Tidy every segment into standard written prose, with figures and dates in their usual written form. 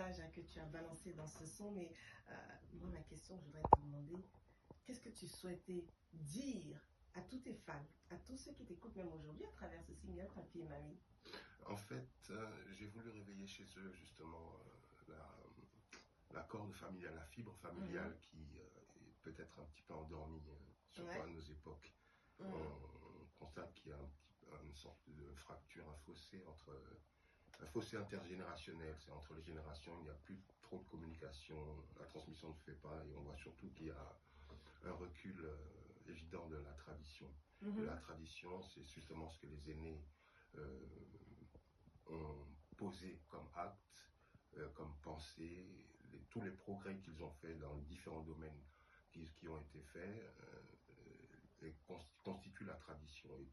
messages que tu as balancés dans ce son, mais moi, ma question, je voudrais te demander, qu'est-ce que tu souhaitais dire à tous tes fans, à tous ceux qui t'écoutent même aujourd'hui à travers ce single Papi et Mamie? En fait, j'ai voulu réveiller chez eux justement la corde familiale, la fibre familiale qui est peut-être un petit peu endormie, surtout à nos époques. On constate qu'il y a une sorte de fracture, un fossé intergénérationnel, c'est entre les générations, il n'y a plus trop de communication, la transmission ne se fait pas et on voit surtout qu'il y a un recul évident de la tradition. Et la tradition, c'est justement ce que les aînés ont posé comme acte, comme pensée, tous les progrès qu'ils ont faits dans les différents domaines qui ont été faits constituent la tradition et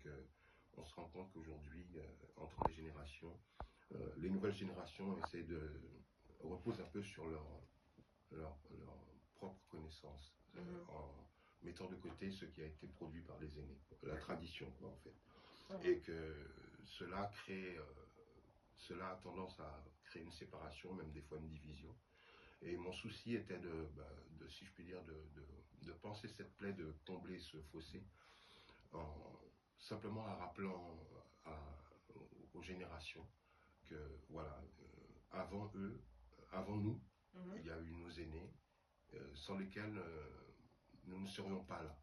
qu'on se rend compte qu'aujourd'hui, entre les générations, les nouvelles générations reposent un peu sur leur propre connaissance, en mettant de côté ce qui a été produit par les aînés, la tradition quoi, en fait. Et que cela a tendance à créer une séparation, même des fois une division. Et mon souci était si je puis dire, de penser cette plaie, de combler ce fossé, simplement en rappelant aux générations que, voilà, avant eux, avant nous, il y a eu nos aînés, sans lesquels nous ne serions pas là.